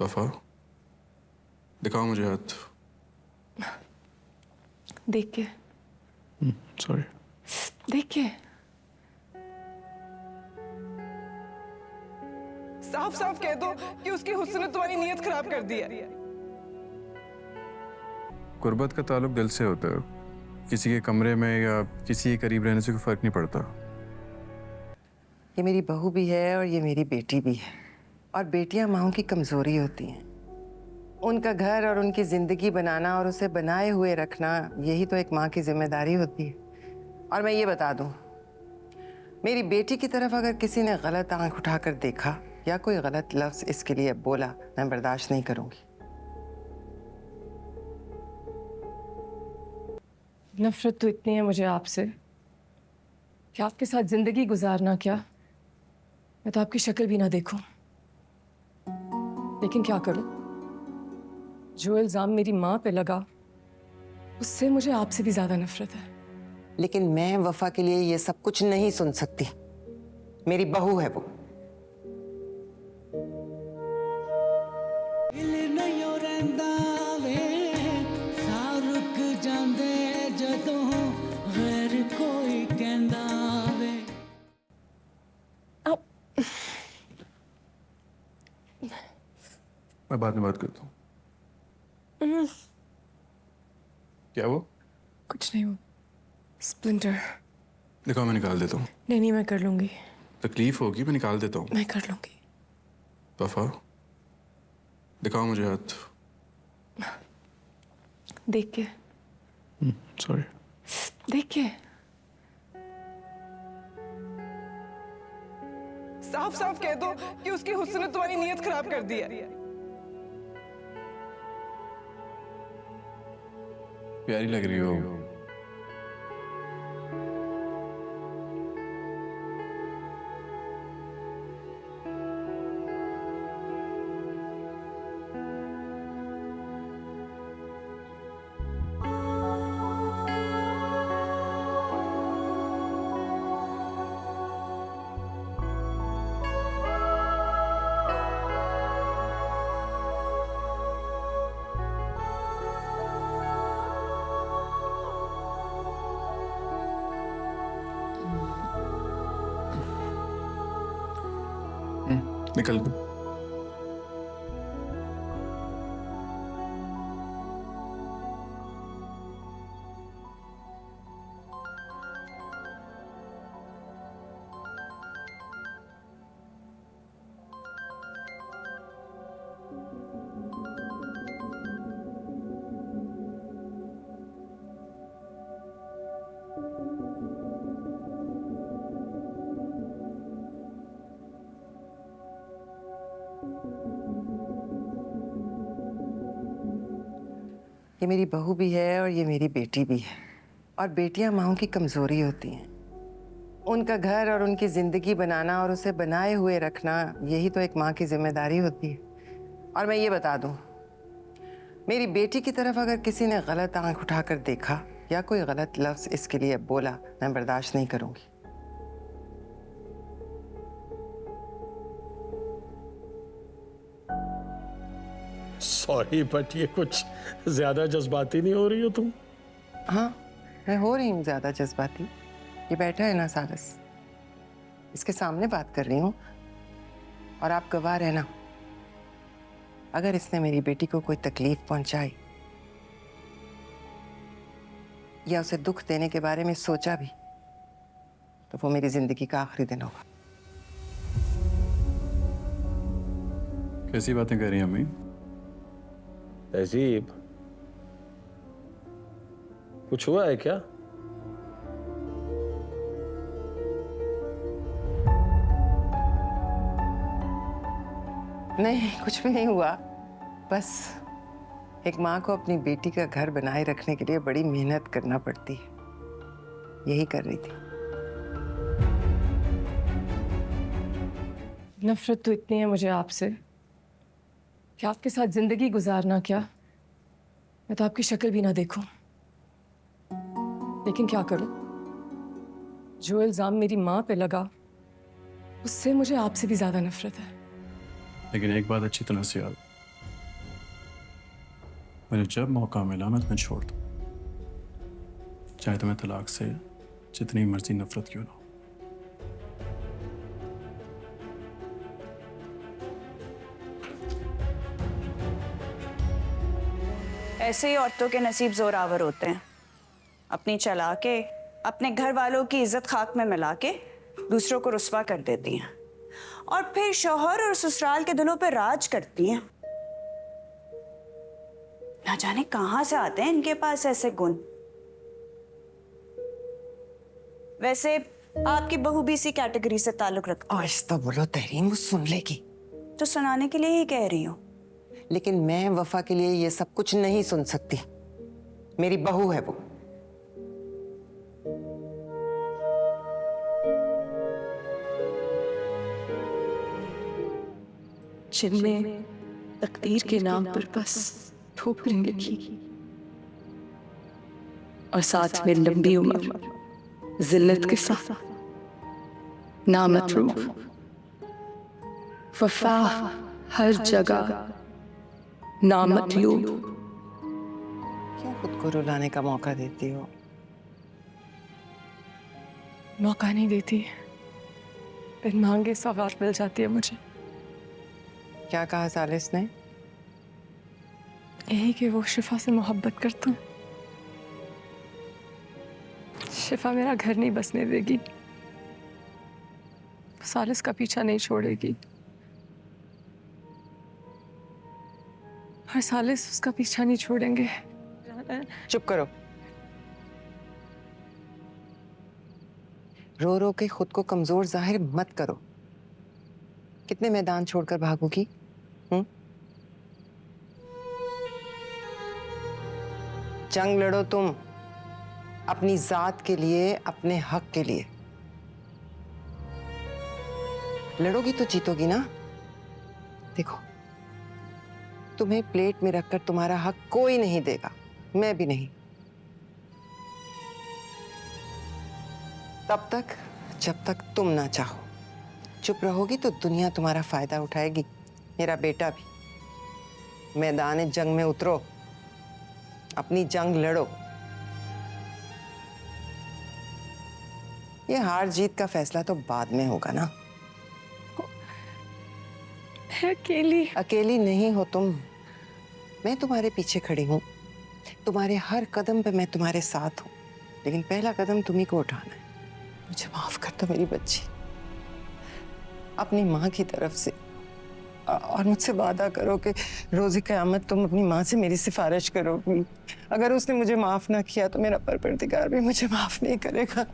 वफा, दिखाओ मुझे हाथ। देख के। सॉरी। देख के। साफ साफ कह दो कि उसकी हुस्न ने तुम्हारी नीयत खराब कर दी है। गुर्बत का ताल्लुक दिल से होता है। किसी के कमरे में या किसी के करीब रहने से कोई फर्क नहीं पड़ता। ये मेरी बहू भी है और ये मेरी बेटी भी है। और बेटियां माओं की कमजोरी होती हैं। उनका घर और उनकी जिंदगी बनाना और उसे बनाए हुए रखना, यही तो एक माँ की जिम्मेदारी होती है। और मैं ये बता दूं, मेरी बेटी की तरफ अगर किसी ने गलत आंख उठाकर देखा या कोई गलत लफ्ज इसके लिए बोला, मैं बर्दाश्त नहीं करूंगी। नफरत तो इतनी है मुझे आपसे कि आपके साथ जिंदगी गुजारना क्या, मैं तो आपकी शक्ल भी ना देखूं। लेकिन क्या करूं, जो इल्जाम मेरी माँ पे लगा उससे मुझे आपसे भी ज्यादा नफरत है। लेकिन मैं वफा के लिए ये सब कुछ नहीं सुन सकती। मेरी बहू है वो। मैं बाद में बात करता हूँ। क्या वो? कुछ नहीं, वो स्प्लिंटर। दिखाओ, मैं निकाल देता हूँ। नहीं नहीं, मैं कर लूंगी। तकलीफ होगी, मैं निकाल देता हूँ। मैं कर लूंगी। वफा, दिखाओ मुझे हाथ। देख के। सॉरी। देख के। साफ साफ कह दो कि उसकी हुस्न ने तुम्हारी नीयत खराब कर दी है। प्यारी लग रही हो। निकल दो। ये मेरी बहू भी है और ये मेरी बेटी भी है। और बेटियां माओं की कमजोरी होती हैं। उनका घर और उनकी जिंदगी बनाना और उसे बनाए हुए रखना, यही तो एक माँ की जिम्मेदारी होती है। और मैं ये बता दूं, मेरी बेटी की तरफ अगर किसी ने गलत आंख उठाकर देखा या कोई गलत लफ्ज इसके लिए बोला, मैं बर्दाश्त नहीं करूंगी। सॉरी, बट ये कुछ ज्यादा जज्बाती नहीं हो रही हो तुम? हाँ, मैं हो रही हूँ ज्यादा जज्बाती। ये बैठा है ना सारस, इसके सामने बात कर रही हूँ और आप गवाह रहना। अगर इसने मेरी बेटी को कोई तकलीफ पहुंचाई या उसे दुख देने के बारे में सोचा भी, तो वो मेरी जिंदगी का आखिरी दिन होगा। कैसी बातें कर रही हैं अम्मी? तहजीब, कुछ हुआ है क्या? नहीं, कुछ भी नहीं हुआ। बस एक माँ को अपनी बेटी का घर बनाए रखने के लिए बड़ी मेहनत करना पड़ती है, यही कर रही थी। नफरत तो इतनी है मुझे आपसे कि आपके साथ जिंदगी गुजारना क्या, मैं तो आपकी शक्ल भी ना देखूं। लेकिन क्या करूं, जो इल्जाम मेरी माँ पे लगा उससे मुझे आपसे भी ज्यादा नफरत है। लेकिन एक बात अच्छी तरह से याद, मुझे जब मौका मिला मैं तुम्हें छोड़ दूँ, चाहे तुम्हें तलाक से जितनी मर्जी नफरत क्यों ना हो। ऐसे ही औरतों के नसीब जोरावर होते हैं। अपनी चला के अपने घर वालों की इज्जत खाक में मिला के दूसरों को रुस्वा कर देती हैं और फिर शौहर और ससुराल के दिलों पे राज करती हैं। ना जाने कहां से आते हैं इनके पास ऐसे गुण। वैसे आपकी बहू भी इसी कैटेगरी से ताल्लुक रखती है। आहिस्ता बोलो तहरीम, वो सुन लेगी। तो सुनाने के लिए ही कह रही हूँ। लेकिन मैं वफा के लिए ये सब कुछ नहीं सुन सकती। मेरी बहू है वो। जिनने तकदीर के नाम पर बस ठोकरें लिखी और साथ में लंबी उम्र जिल्लत के साथ नामतरूफ वफा हर जगह नामतयूब। क्यों खुद को रुलाने का मौका देती हो? मौका नहीं देती, बिन मांगे सौगात मिल जाती है मुझे। क्या कहा सालिस ने? यही कि वो शिफा से मोहब्बत करता हूँ। शिफा मेरा घर नहीं बसने देगी, सालिस का पीछा नहीं छोड़ेगी और सालिस उसका पीछा नहीं छोड़ेंगे। चुप करो। रो रो के खुद को कमजोर जाहिर मत करो। कितने मैदान छोड़कर भागोगी? जंग लड़ो तुम, अपनी जात के लिए, अपने हक के लिए। लड़ोगी तो जीतोगी ना। देखो, तुम्हें प्लेट में रखकर तुम्हारा हक कोई नहीं देगा, मैं भी नहीं। तब तक जब तक तुम ना चाहो। चुप रहोगी तो दुनिया तुम्हारा फायदा उठाएगी, मेरा बेटा भी। मैदान जंग में उतरो, अपनी जंग लड़ो। ये हार जीत का फैसला तो बाद में होगा ना। अकेली अकेली नहीं हो तुम, मैं तुम्हारे पीछे खड़ी हूं। तुम्हारे हर कदम पे मैं तुम्हारे साथ हूं, लेकिन पहला कदम तुम्ही को उठाना है। मुझे माफ कर दो मेरी बच्ची, अपनी माँ की तरफ से। और मुझसे वादा करो कि रोज़े क़यामत तुम अपनी माँ से मेरी सिफारिश करोगी। अगर उसने मुझे माफ ना किया तो मेरा परवरदिगार भी मुझे माफ नहीं करेगा।